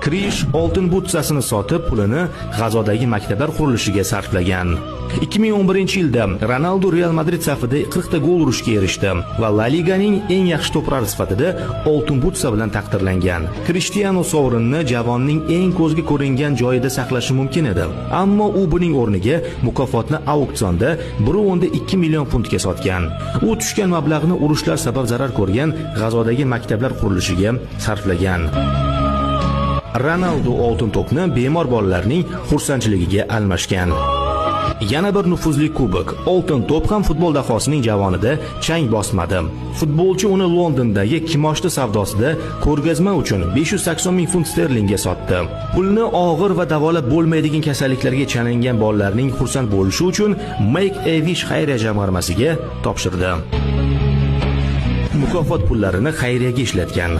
Krish oltin butsasini sotib, pulini G'azodagi maktablar qurilishiga sarflagan. 2011-yilda Ronaldo Real Madrid safida 40 ta gol urishga erishdi va La Liganing eng yaxshi to'prar sifatida oltin butsa bilan taqdirlangan. Cristiano sovrinni javonning eng ko'zga ko'ringan joyida saqlashi mumkin edi. Ammo u buning o'rniga mukofotni auksionda 1.2 million funtga sotgan. U tushgan mablag'ni urushlar sabab zarar ko'rgan G'azodagi maktablar qurilishiga sarflagan. Ronaldo oltin to'pni bemor bolalarning xursandchiligiga almashgan. Yana bir nufuzli kubok, oltin to'p ham futbol dahosining javonida chang bosmadi. Futbolchi uni Londondagi kimoshdi savdosida ko'rgazma uchun 580 ming funt sterlingga sotdi. Pulni og'ir va davolab bo'lmaydigan kasalliklarga chalingan bolalarning xursand bo'lishi uchun Make a Wish xayriya jamg'armasiga topshirdi. Mukofot pullarini xayriyaga ishlatgan.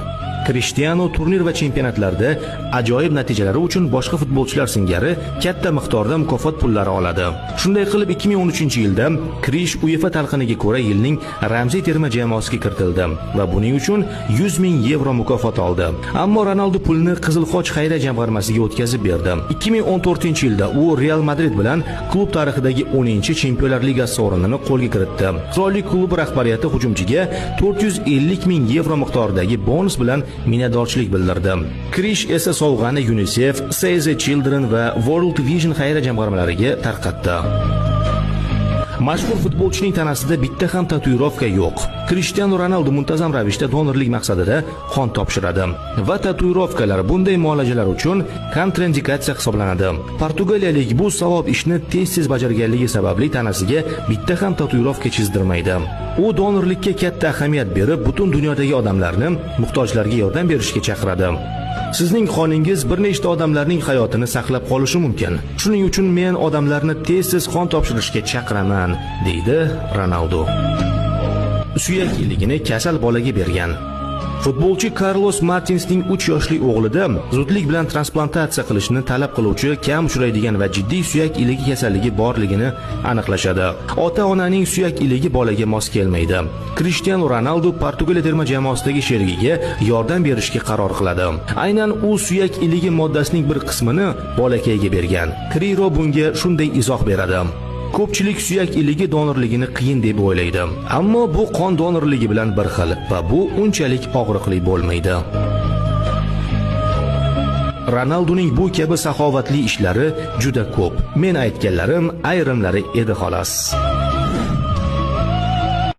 Cristiano turnir va chempionatlarda ajoyib natijalari uchun boshqa futbolchilar singari katta miqdorda mukofot pullari oladi. Shunday qilib 2013-yilda Krish UEFA talqiniga ko'ra yilning ramziy terma jamoasiga kiritildi va buning uchun 100 ming yevro mukofot oldi. Ammo Ronaldo pulni Qizil Xoch xayriya jamg'armasiga o'tkazib berdi. 2014-yilda u Real Madrid bilan klub tarixidagi 10-Chempionlar Ligasi sovrinini qo'lga kiritdi. Qirollik klubi rahbariyati hujumchiga 450 ming yevro miqdoridagi bonus bilan minnatdorchilik bildirdi. Krish esa sovg'ani UNICEF, Save the Children va World Vision xayriya jamg'armalariga tarqatdi. Mashhur futbolchining tanasida bitta ham tatuirovka yo'q. Cristiano Ronaldo muntazam ravishda donorlik maqsadida qon topshiradi va tatuirovkalar bunday muolajalar uchun kontrindikatsiya hisoblanadi. Portugaliyalik bu savob ishni tez-tez bajarganligi sababli tanasiga bitta ham tatuirovka chizdirmaydi. U donorlikka katta ahamiyat berib, butun dunyodagi odamlarni muhtojlarga yordam berishga chaqiradi. Sizning qoningiz bir nechta odamlarning hayotini saqlab qolishi mumkin. Shuning uchun men odamlarni tez-tez qon topshirishga chaqiraman, deydi Ronaldo. Suyak iligini kasal bolaga bergan. Futbolchi Carlos Martinsning 3 yoshli o'g'lida zudlik bilan transplantatsiya qilishni talab qiluvchi kam uchraydigan va jiddiy suyak iligi kasalligi borligini aniqlashadi. Ota-onaning suyak iligi bolaga mos kelmaydi. Cristiano Ronaldo Portugaliya terma jamoasidagi sherigiga yordam berishga qaror qiladi. Aynan u suyak iligi moddasining bir qismini bolakayga bergan. Kriro bunga shunday izoh beradi: Ko'pchilik suyak iligi donorligini qiyin deb o'ylaydi. Ammo bu qon donorligi bilan bir xil va bu unchalik og'riqli bo'lmaydi. Ronaldoning bu kabi saxovatli ishlari juda ko'p. Men aytganlarim ayrimlari edi xolos.